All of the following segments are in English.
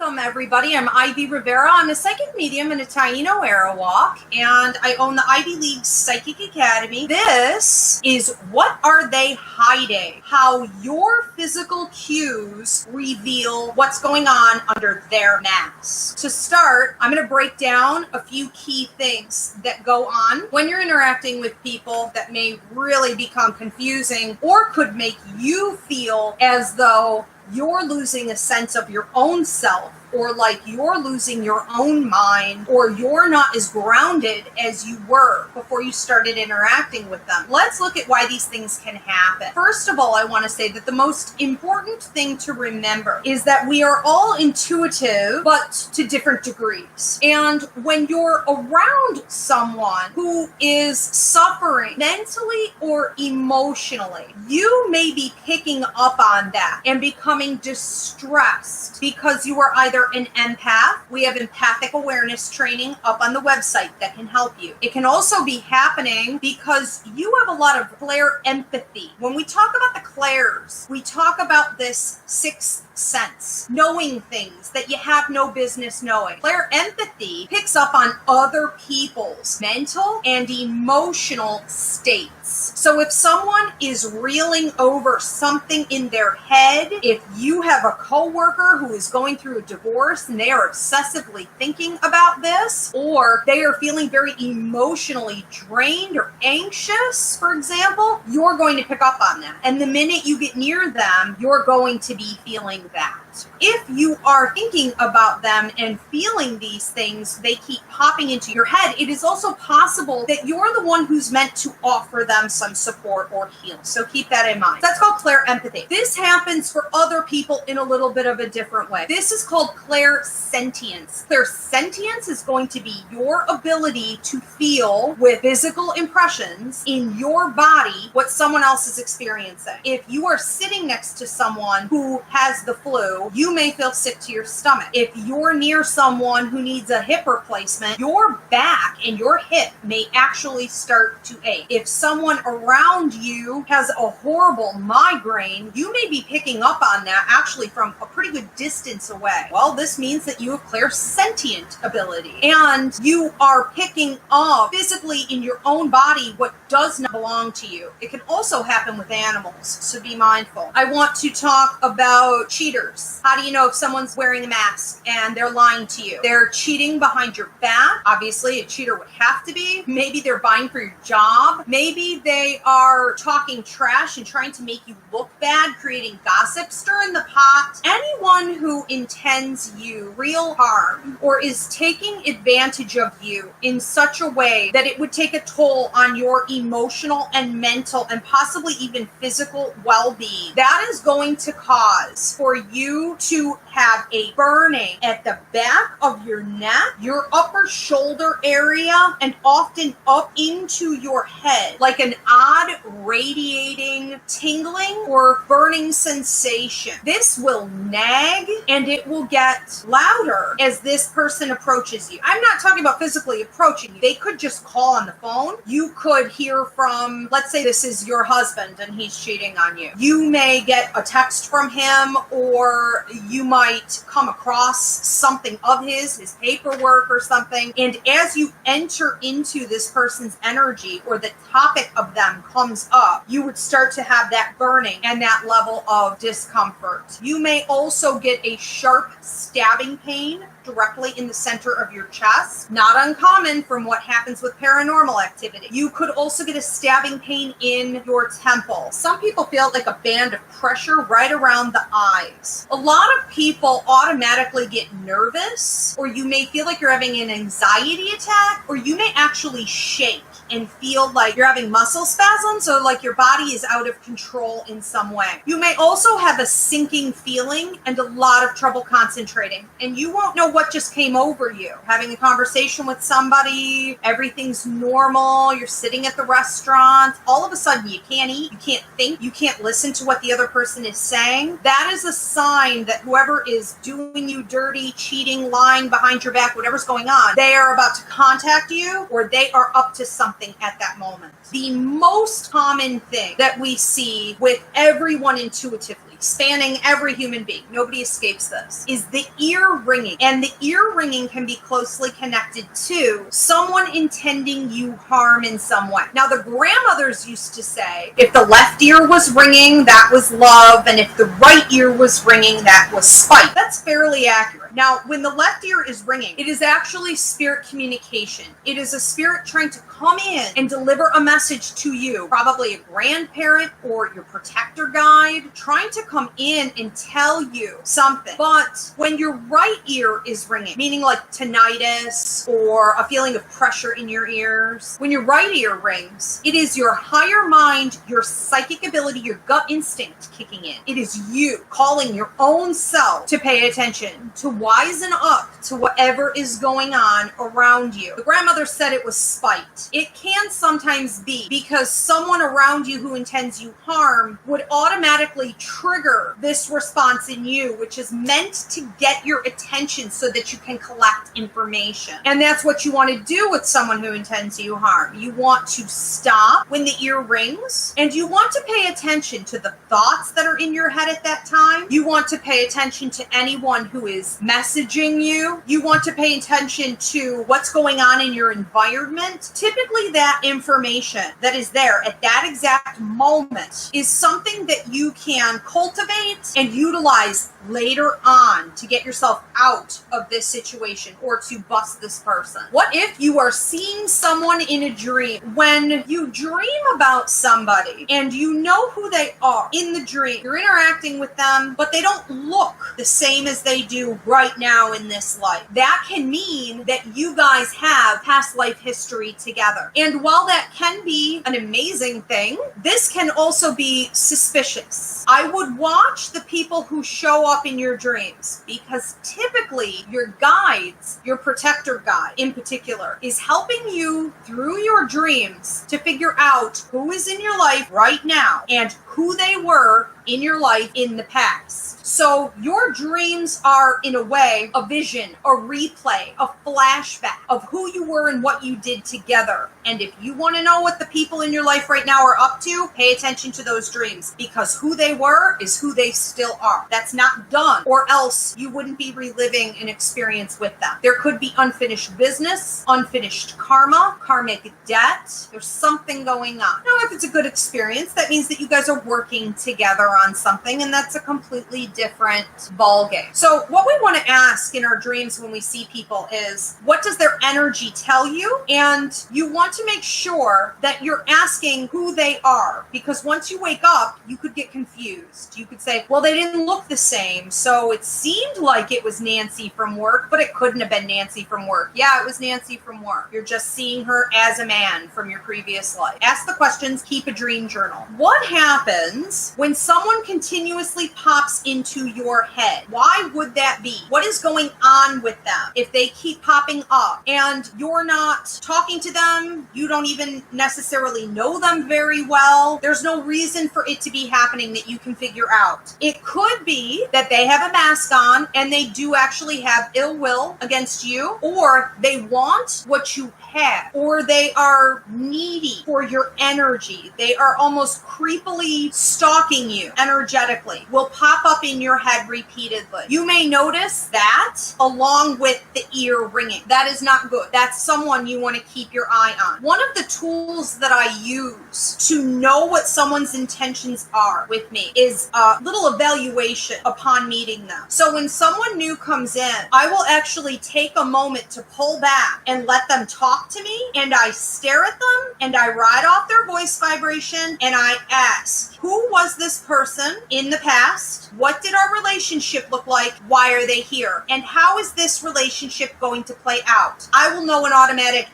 Welcome, everybody. I'm Ivy Rivera. I'm a psychic medium and a Taino Arawak, and I own the Ivy League Psychic Academy. This is What Are They Hiding? How your physical cues reveal what's going on under their mask. To start, I'm going to break down a few key things that go on when you're interacting with people that may really become confusing or could make you feel as though you're losing a sense of your own self, or like you're losing your own mind, or you're not as grounded as you were before you started interacting with them. Let's look at why these things can happen. First of all, I want to say that the most important thing to remember is that we are all intuitive, but to different degrees. And when you're around someone who is suffering mentally or emotionally, you may be picking up on that and becoming distressed because you are either an empath. We have empathic awareness training up on the website that can help you. It can also be happening because you have a lot of clair empathy. When we talk about the clairs, we talk about this sixth sense, knowing things that you have no business knowing. Clair empathy picks up on other people's mental and emotional states. So if someone is reeling over something in their head, if you have a coworker who is going through a divorce and they are obsessively thinking about this, or they are feeling very emotionally drained or anxious, for example, you're going to pick up on that. And the minute you get near them, you're going to be feeling that. If you are thinking about them and feeling these things, they keep popping into your head, it is also possible that you're the one who's meant to offer them some support or heal. So keep that in mind. That's called clair empathy. This happens for other people in a little bit of a different way. This is called clairsentience. Clairsentience is going to be your ability to feel with physical impressions in your body what someone else is experiencing. If you are sitting next to someone who has the flu, you may feel sick to your stomach. If you're near someone who needs a hip replacement, your back and your hip may actually start to ache. If someone around you has a horrible migraine, you may be picking up on that actually from a pretty good distance away. Well, this means that you have clairsentient ability, and you are picking up physically in your own body what does not belong to you. It can also happen with animals, so be mindful. I want to talk about cheaters. How do you know if someone's wearing a mask and they're lying to you? They're cheating behind your back. Obviously, a cheater would have to be. Maybe they're vying for your job. Maybe they are talking trash and trying to make you look bad, creating gossip, stirring the pot. Anyone who intends you real harm or is taking advantage of you in such a way that it would take a toll on your emotional and mental and possibly even physical well-being, that is going to cause for you to have a burning at the back of your neck, your upper shoulder area, and often up into your head, like an odd radiating, tingling, or burning sensation. This will nag and it will get louder as this person approaches you. I'm not talking about physically approaching you. They could just call on the phone. You could hear from, let's say this is your husband and he's cheating on you. You may get a text from him, or you might come across something of his paperwork or something. And as you enter into this person's energy, or the topic of them comes up, you would start to have that burning and that level of discomfort. You may also get a sharp stabbing pain directly in the center of your chest. Not uncommon from what happens with paranormal activity. You could also get a stabbing pain in your temple. Some people feel like a band of pressure right around the eyes. A lot of people automatically get nervous, or you may feel like you're having an anxiety attack, or you may actually shake and feel like you're having muscle spasms, or like your body is out of control in some way. You may also have a sinking feeling and a lot of trouble concentrating, and you won't know what just came over you. Having a conversation with somebody, everything's normal, you're sitting at the restaurant, all of a sudden you can't eat, you can't think, you can't listen to what the other person is saying, that is a sign that whoever is doing you dirty, cheating, lying behind your back, whatever's going on, they are about to contact you or they are up to something at that moment. The most common thing that we see with everyone intuitively, spanning every human being, nobody escapes this, is the ear ringing. And the ear ringing can be closely connected to someone intending you harm in some way. Now, the grandmothers used to say, if the left ear was ringing, that was love, and if the right ear was ringing, that was spite. That's fairly accurate. Now, when the left ear is ringing, it is actually spirit communication. It is a spirit trying to come in and deliver a message to you, probably a grandparent or your protector guide, trying to come in and tell you something. But when your right ear is ringing, meaning like tinnitus or a feeling of pressure in your ears, when your right ear rings, it is your higher mind, your psychic ability, your gut instinct kicking in. It is you calling your own self to pay attention, to wisen up to whatever is going on around you. The grandmother said it was spite. It can sometimes be because someone around you who intends you harm would automatically trigger this response in you, which is meant to get your attention so that you can collect information. And that's what you want to do with someone who intends you harm. You want to stop when the ear rings, and you want to pay attention to the thoughts that are in your head at that time. You want to pay attention to anyone who is messaging you. You want to pay attention to what's going on in your environment. Typically, that information that is there at that exact moment is something that you can cultivate and utilize later on to get yourself out of this situation or to bust this person. What if you are seeing someone in a dream? When you dream about somebody and you know who they are in the dream, you're interacting with them, but they don't look the same as they do right now in this life. That can mean that you guys have past life history together. And while that can be an amazing thing, this can also be suspicious. I would watch the people who show up in your dreams, because typically your guides, your protector guide in particular, is helping you through your dreams to figure out who is in your life right now and who they were in your life in the past. So your dreams are, in a way, a vision, a replay, a flashback of who you were and what you did together. And if you want to know what the people in your life right now are up to, pay attention to those dreams, because who they were is who they still are. That's not done, or else you wouldn't be reliving an experience with them. There could be unfinished business, unfinished karma, karmic debt. There's something going on. Now, if it's a good experience, that means that you guys are working together on something, and that's a completely different ballgame. So what we want to ask in our dreams when we see people is, what does their energy tell you? And you want to make sure that you're asking who they are, because once you wake up, you could get confused. You could say, well, they didn't look the same, so it seemed like it was Nancy from work, but it couldn't have been Nancy from work. Yeah, it was Nancy from work. You're just seeing her as a man from your previous life. Ask the questions, keep a dream journal. What happens when someone continuously pops into your head? Why would that be? What is going on with them if they keep popping up and you're not talking to them? You don't even necessarily know them very well. There's no reason for it to be happening that you can figure out. It could be that they have a mask on and they do actually have ill will against you, or they want what you have, or they are needy for your energy. They are almost creepily stalking you energetically, will pop up in your head repeatedly. You may notice that along with the ear ringing. That is not good. That's someone you want to keep your eye on. One of the tools that I use to know what someone's intentions are with me is a little evaluation upon meeting them. So when someone new comes in, I will actually take a moment to pull back and let them talk to me, and I stare at them and I ride off their voice vibration and I ask, who was this person in the past? What did our relationship look like? Why are they here? And how is this relationship going to play out? I will know an automatic,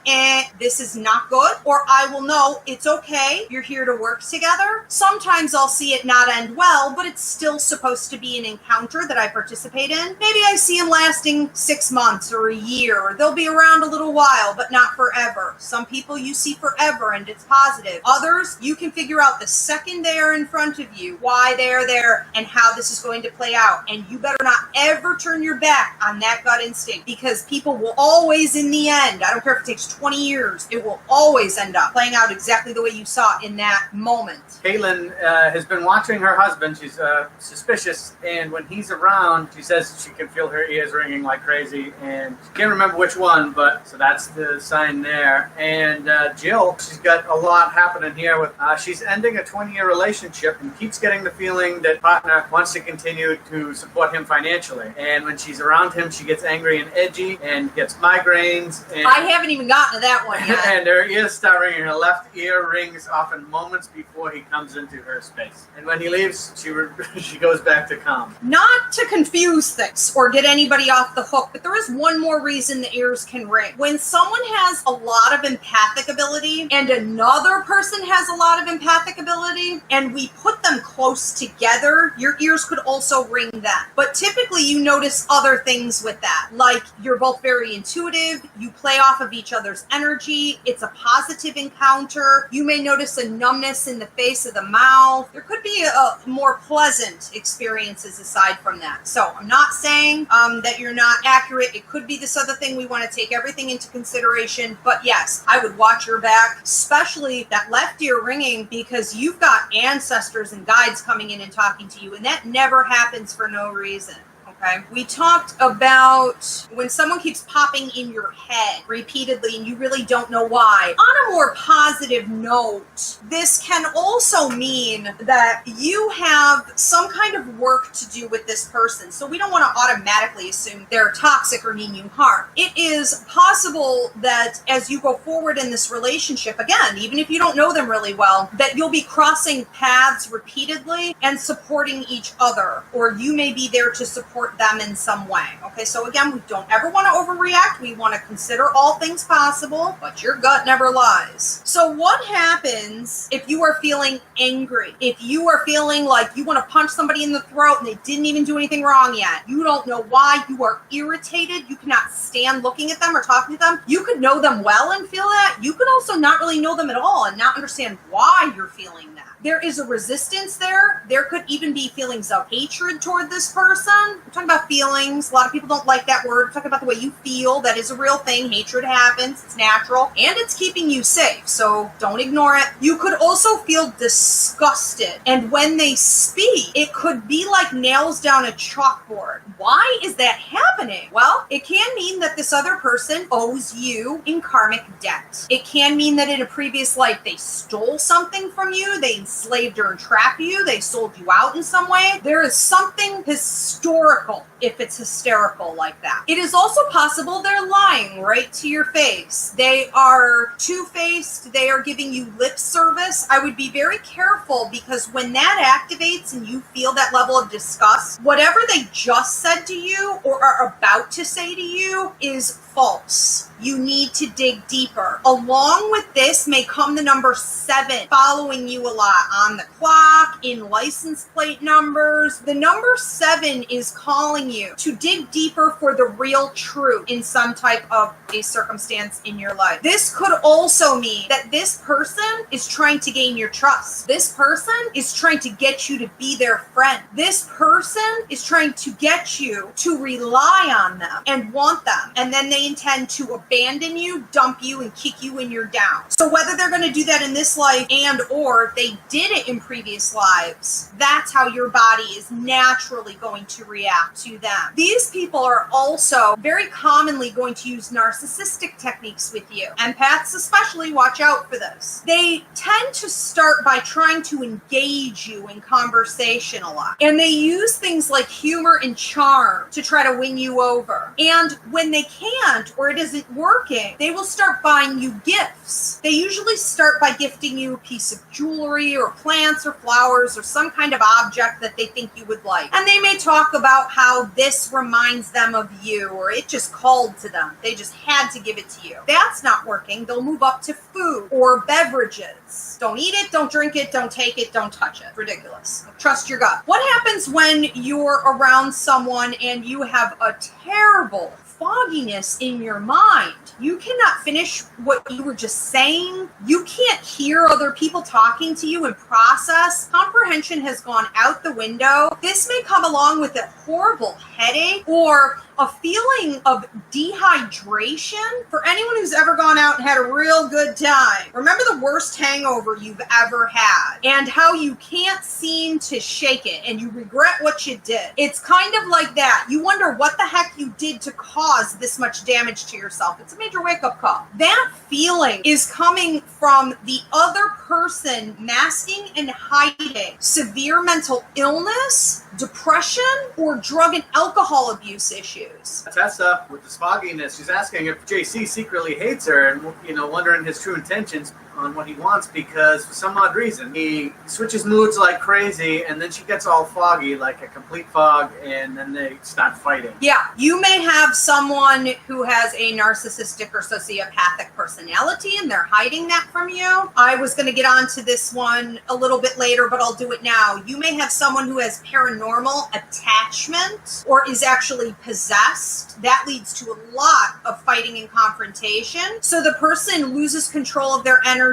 this is not good, or I will know it's okay, you're here to work together. Sometimes I'll see it not end well, but it's still supposed to be an encounter that I participate in. Maybe I see them lasting 6 months or a year, or they'll be around a little while, but not forever. Some people you see forever and it's positive. Others, you can figure out the second they are in front of you, why they're there, and how this is going to play out. And you better not ever turn your back on that gut instinct, because people will always, in the end, I don't care if it takes 20 years, it will always end up playing out exactly the way you saw it in that moment. Caitlin has been watching her husband. She's suspicious, and when he's around, she says she can feel her ears ringing like crazy, and she can't remember which one, but so that's the sign there. And Jill, she's got a lot happening here with, she's ending a 20-year relationship and keeps getting the feeling that partner wants to continue to support him financially. And when she's around him, she gets angry and edgy and gets migraines. And I haven't even gotten to that one yet. and her ears start ringing. Her left ear rings often moments before he comes into her space. And when he leaves, she goes back to calm. Not to confuse things or get anybody off the hook, but there is one more reason the ears can ring. When someone has a lot of empathic ability and another person has a lot of empathic ability, and we put them close together, your ears could also ring then. But typically you notice other things with that, like you're both very intuitive, you play off of each other's energy, it's a positive encounter, you may notice a numbness in the face of the mouth. There could be a more pleasant experiences aside from that. So I'm not saying that you're not accurate. It could be this other thing. We want to take everything into consideration. But yes, I would watch your back, especially that left ear ringing, because you've got ancestors and guides coming in and talking to you, and that never happens for no reason. Okay. We talked about when someone keeps popping in your head repeatedly and you really don't know why. On a more positive note, this can also mean that you have some kind of work to do with this person. So we don't want to automatically assume they're toxic or mean you harm. It is possible that as you go forward in this relationship, again, even if you don't know them really well, that you'll be crossing paths repeatedly and supporting each other, or you may be there to support them in some way. Okay, so again, we don't ever want to overreact. We want to consider all things possible, but your gut never lies. So what happens if you are feeling angry? If you are feeling like you want to punch somebody in the throat and they didn't even do anything wrong yet, you don't know why, you are irritated, you cannot stand looking at them or talking to them. You could know them well and feel that. You could also not really know them at all and not understand why you're feeling that. There is a resistance there. There could even be feelings of hatred toward this person. I'm talking about feelings. A lot of people don't like that word. I'm talking about the way you feel. That is a real thing. Hatred happens. It's natural. And it's keeping you safe. So don't ignore it. You could also feel disgusted. And when they speak, it could be like nails down a chalkboard. Why is that happening? Well, it can mean that this other person owes you in karmic debt. It can mean that in a previous life they stole something from you. They enslaved or entrapped you. They sold you out in some way. There is something historical if it's hysterical like that. It is also possible they're lying right to your face. They are two-faced. They are giving you lip service. I would be very careful, because when that activates and you feel that level of disgust, whatever they just said to you or are about to say to you is false. You need to dig deeper. Along with this may come the number 7, following you a lot on the clock, in license plate numbers. The number 7 is calling you to dig deeper for the real truth in some type of a circumstance in your life. This could also mean that this person is trying to gain your trust. This person is trying to get you to be their friend. This person is trying to get you to rely on them and want them. And then they intend to abandon you, dump you, and kick you when you're down. So whether they're going to do that in this life and or they did it in previous lives, that's how your body is naturally going to react to them. These people are also very commonly going to use narcissistic techniques with you. Empaths especially, watch out for this. They tend to start by trying to engage you in conversation a lot. And they use things like humor and charm to try to win you over. And when they can't, or it isn't working, they will start buying you gifts. They usually start by gifting you a piece of jewelry or plants or flowers or some kind of object that they think you would like. And they may talk about how this reminds them of you, or it just called to them. They just had to give it to you. That's not working. They'll move up to food or beverages. Don't eat it, don't drink it, don't take it, don't touch it. Ridiculous. Trust your gut. What happens when you're around someone and you have a terrible fogginess in your mind. You cannot finish what you were just saying. You can't hear other people talking to you and process. Comprehension has gone out the window. This may come along with a horrible headache or a feeling of dehydration. For anyone who's ever gone out and had a real good time, remember the worst hangover you've ever had and how you can't seem to shake it and you regret what you did. It's kind of like that. You wonder what the heck you did to cause this much damage to yourself. It's a major wake-up call. That feeling is coming from the other person masking and hiding severe mental illness, depression, or drug and alcohol abuse issues. Tessa, with this fogginess, she's asking if JC secretly hates her and, wondering his true intentions on what he wants because for some odd reason he switches moods like crazy and then she gets all foggy, like a complete fog, and then they start fighting. Yeah, you may have someone who has a narcissistic or sociopathic personality and they're hiding that from you. I was going to get onto this one a little bit later, but I'll do it now. You may have someone who has paranormal attachment or is actually possessed. That leads to a lot of fighting and confrontation. So the person loses control of their energy.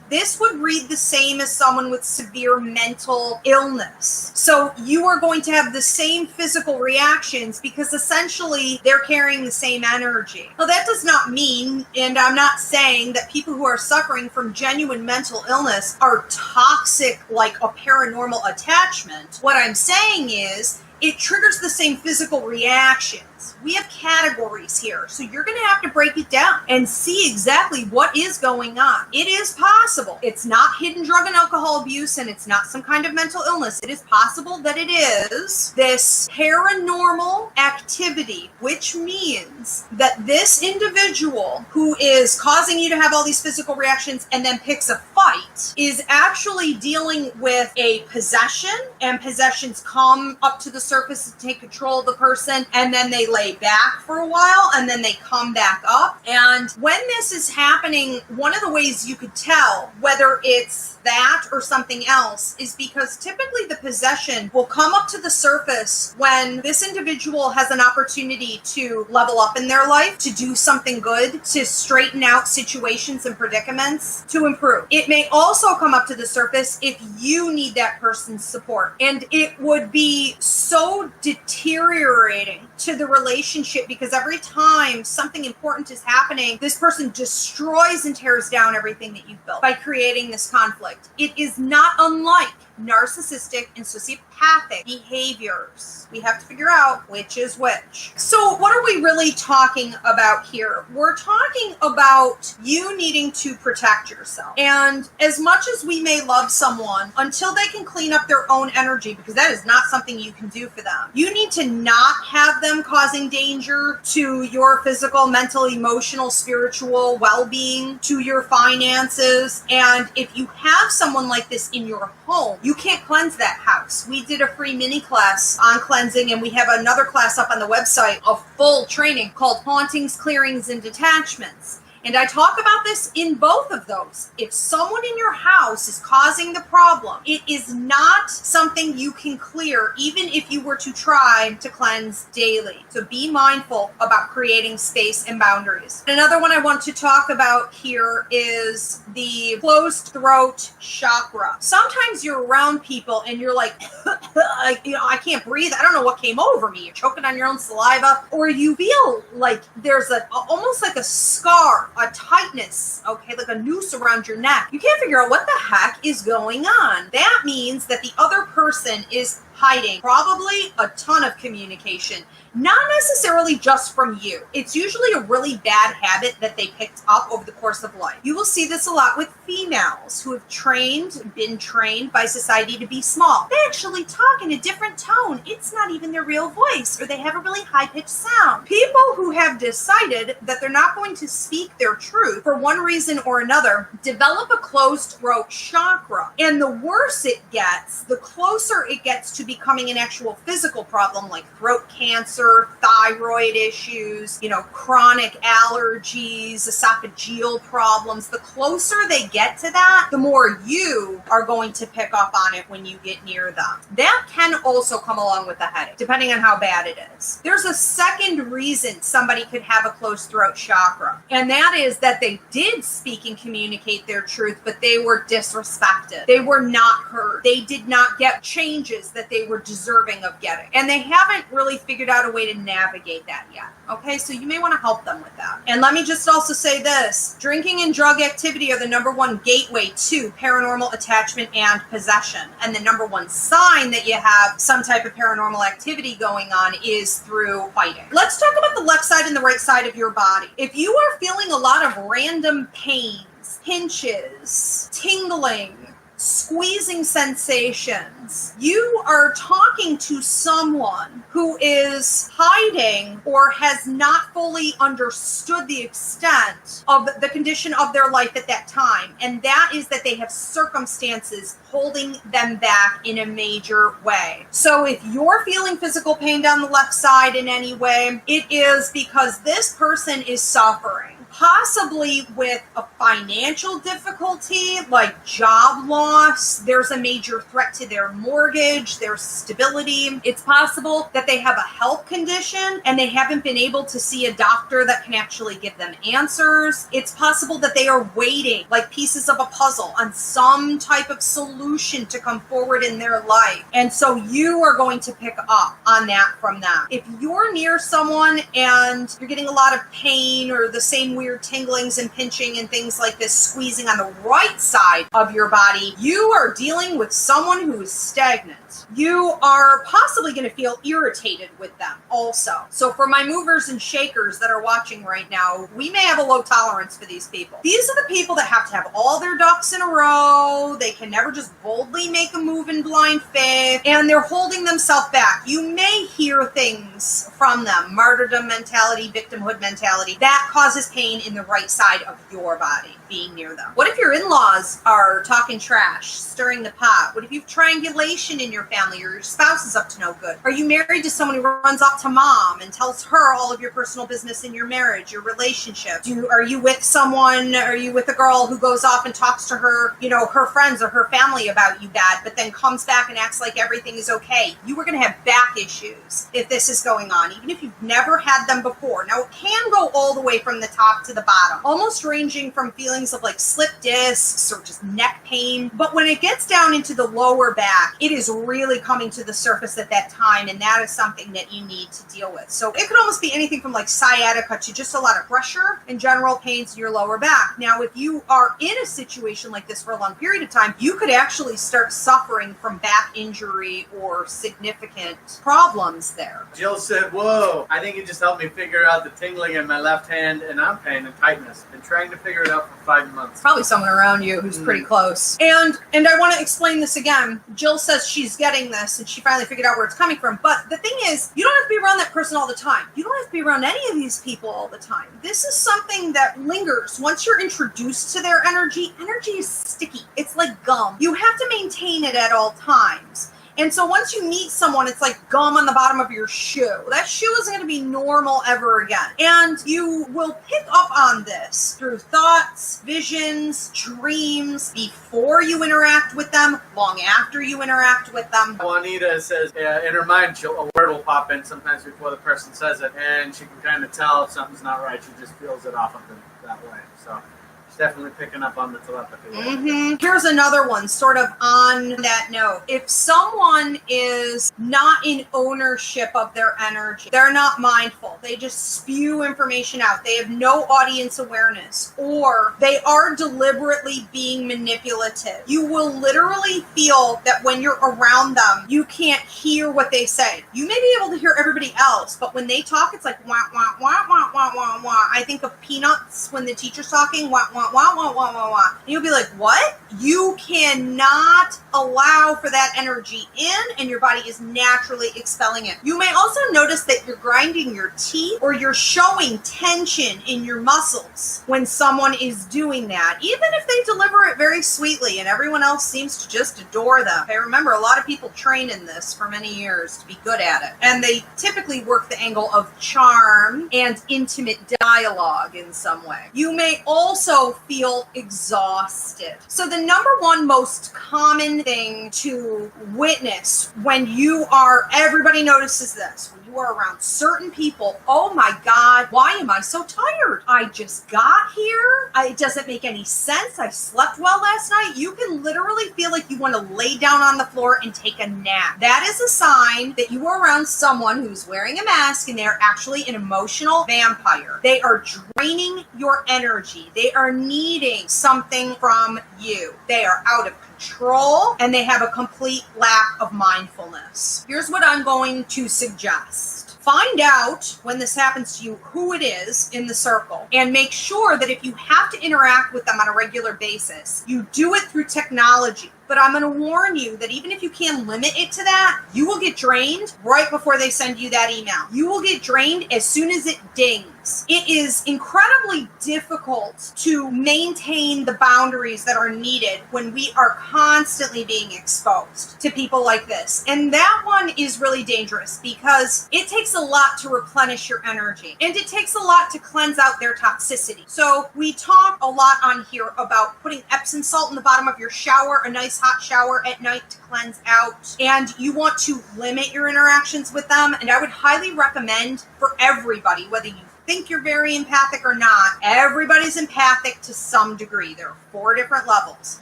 This would read the same as someone with severe mental illness. So you are going to have the same physical reactions because essentially they're carrying the same energy. Now that does not mean, and I'm not saying that people who are suffering from genuine mental illness are toxic like a paranormal attachment. What I'm saying is it triggers the same physical reactions. We have categories here, so you're going to have to break it down and see exactly what is going on. It is possible. It's not hidden drug and alcohol abuse, and it's not some kind of mental illness. It is possible that it is this paranormal activity, which means that this individual who is causing you to have all these physical reactions and then picks a fight is actually dealing with a possession, and possessions come up to the surface to take control of the person, and then they lay back for a while and then they come back up. And when this is happening, one of the ways you could tell whether it's that or something else is because typically the possession will come up to the surface when this individual has an opportunity to level up in their life, to do something good, to straighten out situations and predicaments, to improve. It may also come up to the surface if you need that person's support. And it would be so deteriorating to the relationship because every time something important is happening, this person destroys and tears down everything that you've built by creating this conflict. It is not unlike narcissistic and sociopathic behaviors. We have to figure out which is which. So what are we really talking about here? We're talking about you needing to protect yourself. And as much as we may love someone, until they can clean up their own energy, because that is not something you can do for them, you need to not have them causing danger to your physical, mental, emotional, spiritual well-being, to your finances. And if you have someone like this in your home, you can't cleanse that house. We did a free mini class on cleansing, and we have another class up on the website, a full training called Hauntings, Clearings, and Detachments. And I talk about this in both of those. If someone in your house is causing the problem, it is not something you can clear, even if you were to try to cleanse daily. So be mindful about creating space and boundaries. Another one I want to talk about here is the closed throat chakra. Sometimes you're around people and you're like, I can't breathe. I don't know what came over me. You're choking on your own saliva, or you feel like there's almost like a scar, a tightness, okay, like a noose around your neck. You can't figure out what the heck is going on. That means that the other person is hiding probably a ton of communication, not necessarily just from you. It's usually a really bad habit that they picked up over the course of life. You will see this a lot with females who have been trained by society to be small. They actually talk in a different tone. It's not even their real voice, or they have a really high-pitched sound. People who have decided that they're not going to speak their truth for one reason or another develop a closed throat chakra. And the worse it gets, the closer it gets to becoming an actual physical problem like throat cancer, thyroid issues, chronic allergies, esophageal problems, the closer they get to that, the more you are going to pick up on it when you get near them. That can also come along with the headache, depending on how bad it is. There's a second reason somebody could have a closed throat chakra, and that is that they did speak and communicate their truth, but they were disrespected. They were not heard. They did not get changes that they were deserving of getting, and they haven't really figured out a way to navigate that yet. Okay, so you may want to help them with that. And let me just also say this: drinking and drug activity are the #1 gateway to paranormal attachment and possession. And the #1 sign that you have some type of paranormal activity going on is through fighting. Let's talk about the left side and the right side of your body. If you are feeling a lot of random pains, pinches, tingling, squeezing sensations, you are talking to someone who is hiding or has not fully understood the extent of the condition of their life at that time. And that is that they have circumstances holding them back in a major way. So if you're feeling physical pain down the left side in any way, it is because this person is suffering. Possibly with a financial difficulty like job loss. There's a major threat to their mortgage, their stability. It's possible that they have a health condition and they haven't been able to see a doctor that can actually give them answers. It's possible that they are waiting like pieces of a puzzle on some type of solution to come forward in their life. And so you are going to pick up on that from them. If you're near someone and you're getting a lot of pain or the same weird tinglings and pinching and things like this, squeezing on the right side of your body, you are dealing with someone who is stagnant. You are possibly going to feel irritated with them also. So for my movers and shakers that are watching right now, we may have a low tolerance for these people. These are the people that have to have all their ducks in a row. They can never just boldly make a move in blind faith, and they're holding themselves back. You may hear things from them, martyrdom mentality, victimhood mentality, that causes pain in the right side of your body, being near them. What if your in-laws are talking trash, stirring the pot? What if you have triangulation in your family, or your spouse is up to no good? Are you married to someone who runs up to mom and tells her all of your personal business in your marriage, your relationship? Are you with someone, are you with a girl who goes off and talks to her, her friends or her family about you bad, but then comes back and acts like everything is okay? You are going to have back issues if this is going on, even if you've never had them before. Now, it can go all the way from the top to the bottom, almost ranging from feelings of like slip discs or just neck pain. But when it gets down into the lower back, it is really coming to the surface at that time, and that is something that you need to deal with. So it could almost be anything from like sciatica to just a lot of pressure and general pains in your lower back. Now, if you are in a situation like this for a long period of time, you could actually start suffering from back injury or significant problems there. Jill said, whoa, I think it just helped me figure out the tingling in my left hand and arm pain and tightness. Been trying to figure it out for 5 months. Probably someone around you who's pretty close. And I want to explain this again. Jill says she's getting this and she finally figured out where it's coming from. But the thing is, you don't have to be around that person all the time. You don't have to be around any of these people all the time. This is something that lingers. Once you're introduced to their energy is sticky. It's like gum. You have to maintain it at all times. And so once you meet someone, it's like gum on the bottom of your shoe. That shoe isn't going to be normal ever again. And you will pick up on this through thoughts, visions, dreams, before you interact with them, long after you interact with them. Juanita says in her mind, a word will pop in sometimes before the person says it, and she can kind of tell if something's not right. She just feels it off of them that way. So she's definitely picking up on the telepathy. Here's another one, sort of on that note. If someone is not in ownership of their energy, they're not mindful, they just spew information out, they have no audience awareness, or they are deliberately being manipulative, you will literally feel that when you're around them, you can't hear what they say. You may be able to hear everybody else, but when they talk, it's like wah, wah, wah, wah, wah, wah, wah. I think of Peanuts when the teacher's talking, wah, wah, wah, wah, wah, wah, wah, wah. And you'll be like, what? You cannot allow for that energy in, and your body is naturally expelling it. You may also notice that you're grinding your teeth or you're showing tension in your muscles when someone is doing that, even if they deliver it very sweetly and everyone else seems to just adore them. Okay, remember, a lot of people train in this for many years to be good at it, and they typically work the angle of charm and intimate dialogue in some way. You may also feel exhausted. So the number one most common thing to witness when you are, everybody notices this, when you are around certain people, oh my God, why am I so tired? I just got here. It doesn't make any sense. I slept well last night. You can literally feel like you want to lay down on the floor and take a nap. That is a sign that you are around someone who's wearing a mask and they're actually an emotional vampire. They are draining your energy. They are needing something from you. They are out of control and they have a complete lack of mindfulness. Here's what I'm going to suggest. Find out when this happens to you who it is in the circle, and make sure that if you have to interact with them on a regular basis, you do it through technology. But I'm going to warn you that even if you can limit it to that, you will get drained right before they send you that email. You will get drained as soon as it dings. It is incredibly difficult to maintain the boundaries that are needed when we are constantly being exposed to people like this. And that one is really dangerous because it takes a lot to replenish your energy, and it takes a lot to cleanse out their toxicity. So we talk a lot on here about putting Epsom salt in the bottom of your shower, a nice hot shower at night to cleanse out, and you want to limit your interactions with them. And I would highly recommend for everybody, whether you think you're very empathic or not, everybody's empathic to some degree. There are 4 different levels.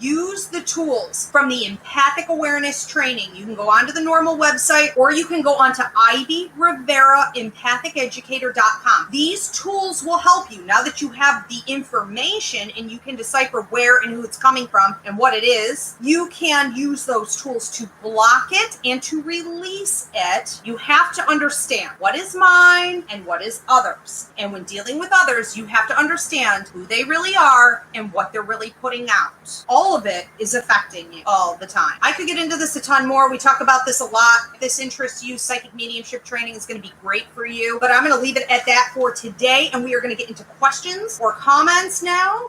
Use the tools from the empathic awareness training. You can go onto the normal website, or you can go onto IvyRiveraEmpathicEducator.com. These tools will help you now that you have the information and you can decipher where and who it's coming from and what it is. You can use those tools to block it and to release it. You have to understand what is mine and what is others. And when dealing with others, you have to understand who they really are and what they're really putting out. All of it is affecting you all the time. I could get into this a ton more. We talk about this a lot. If this interests you, psychic mediumship training is going to be great for you. But I'm going to leave it at that for today, and we are going to get into questions or comments now.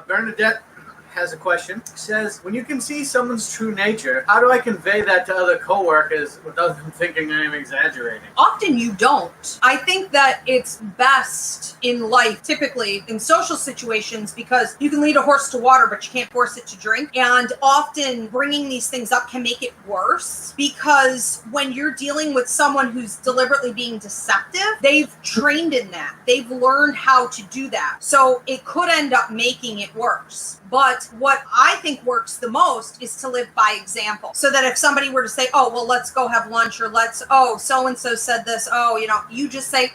Bernadette has a question. She says, when you can see someone's true nature, how do I convey that to other coworkers without them thinking I am exaggerating? Often you don't. I think that it's best in life, typically in social situations, because you can lead a horse to water, but you can't force it to drink. And often bringing these things up can make it worse, because when you're dealing with someone who's deliberately being deceptive, they've trained in that. They've learned how to do that. So it could end up making it worse. But what I think works the most is to live by example. So that if somebody were to say, oh, well, let's go have lunch, or so-and-so said this, you just say,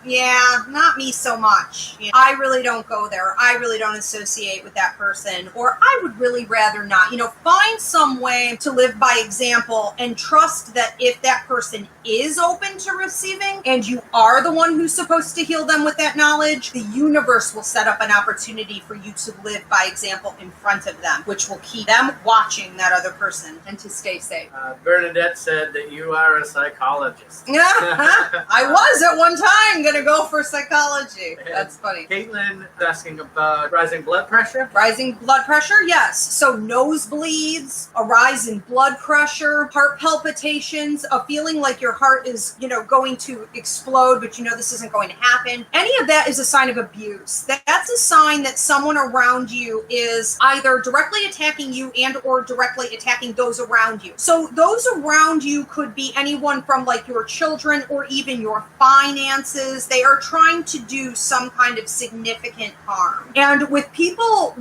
yeah, not me so much. I really don't go there. I really don't associate with that person, or I would really rather not. Find some way to live by example and trust that if that person is open to receiving and you are the one who's supposed to heal them with that knowledge, the universe will set up an opportunity for you to live by example in front of them, which will keep them watching that other person and to stay safe. Bernadette said that you are a psychologist. I was at one time going to go for psychology. That's funny. Caitlin is asking about rising blood pressure. Rising blood pressure, yes. So nosebleeds, a rise in blood pressure, heart palpitations, a feeling like your heart is, going to explode, but this isn't going to happen. Any of that is a sign of abuse. That's a sign that someone around you is either directly attacking you and or directly attacking those around you. So those around you could be anyone from like your children or even your finances. They are trying to do some kind of significant harm. And with people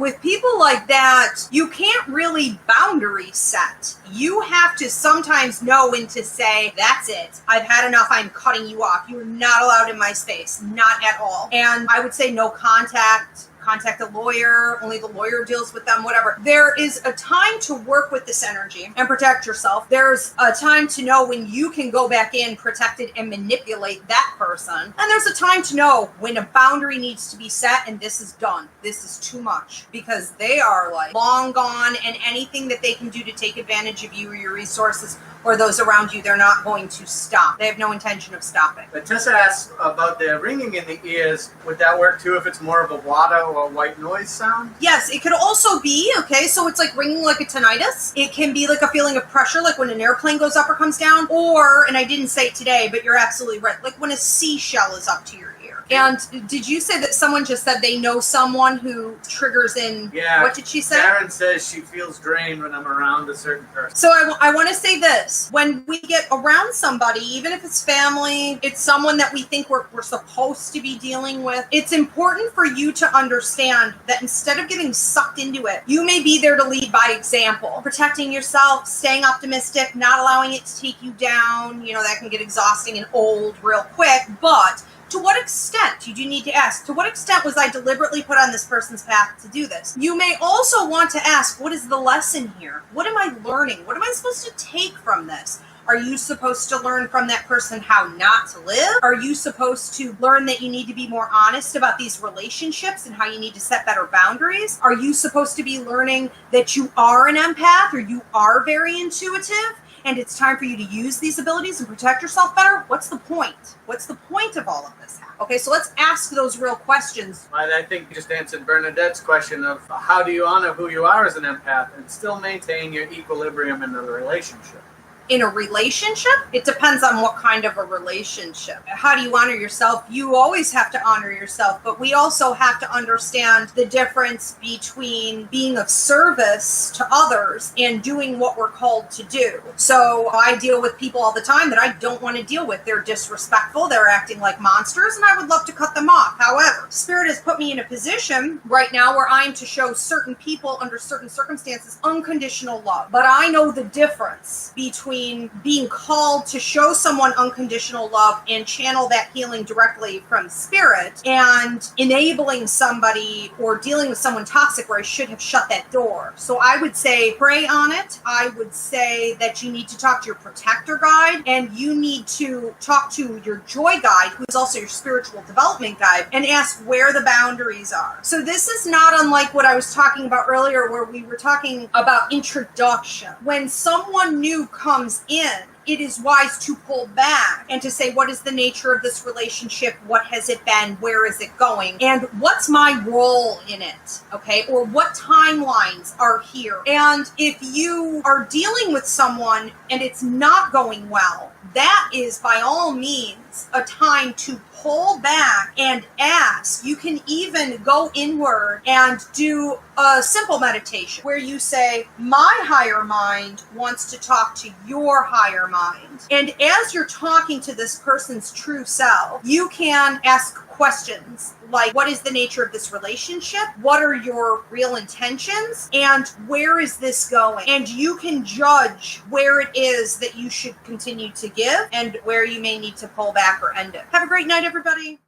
like that, you can't really boundary set. You have to sometimes know when to say, that's it. I've had enough. I'm cutting you off. You are not allowed in my space. Not at all. And I would say no contact. contact a lawyer, only the lawyer deals with them, whatever. There is a time to work with this energy and protect yourself. There's a time to know when you can go back in protected and manipulate that person. And there's a time to know when a boundary needs to be set and this is done. This is too much, because they are like long gone, and anything that they can do to take advantage of you or your resources or those around you, they're not going to stop. They have no intention of stopping. But Tessa asks about the ringing in the ears. Would that work too if it's more of a wada or a white noise sound? Yes, it could also be, okay, so it's like ringing like a tinnitus. It can be like a feeling of pressure, like when an airplane goes up or comes down, or, and I didn't say it today, but you're absolutely right, like when a seashell is up to your ear. And did you say that someone just said they know someone who triggers in, yeah, what did she say? Karen says she feels drained when I'm around a certain person. So I want to say this. When we get around somebody, even if it's family, it's someone that we think we're supposed to be dealing with, it's important for you to understand that instead of getting sucked into it, you may be there to lead by example. Protecting yourself, staying optimistic, not allowing it to take you down. You know, that can get exhausting and old real quick, but to what extent, you do need to ask, to what extent was I deliberately put on this person's path to do this? You may also want to ask, what is the lesson here? What am I learning? What am I supposed to take from this? Are you supposed to learn from that person how not to live? Are you supposed to learn that you need to be more honest about these relationships and how you need to set better boundaries? Are you supposed to be learning that you are an empath or you are very intuitive? And it's time for you to use these abilities and protect yourself better? What's the point? What's the point of all of this? Okay, so let's ask those real questions. I think you just answered Bernadette's question of how do you honor who you are as an empath and still maintain your equilibrium in the relationship? In a relationship, it depends on what kind of a relationship. How do you honor yourself? You always have to honor yourself, but we also have to understand the difference between being of service to others and doing what we're called to do. So I deal with people all the time that I don't want to deal with. They're disrespectful, they're acting like monsters, and I would love to cut them off. However, Spirit has put me in a position right now where I'm to show certain people under certain circumstances unconditional love. But I know the difference between being called to show someone unconditional love and channel that healing directly from Spirit and enabling somebody or dealing with someone toxic where I should have shut that door. So I would say pray on it. I would say that you need to talk to your protector guide, and you need to talk to your joy guide, who is also your spiritual development guide, and ask where the boundaries are. So this is not unlike what I was talking about earlier, where we were talking about introduction. When someone new comes in, it is wise to pull back and to say, what is the nature of this relationship? What has it been? Where is it going? And what's my role in it? Okay. Or what timelines are here? And if you are dealing with someone and it's not going well, that is by all means a time to pull back and ask. You can even go inward and do a simple meditation where you say, my higher mind wants to talk to your higher mind. And as you're talking to this person's true self, you can ask questions like, what is the nature of this relationship? What are your real intentions? And where is this going? And you can judge where it is that you should continue to give and where you may need to pull back or end it. Have a great night, everybody.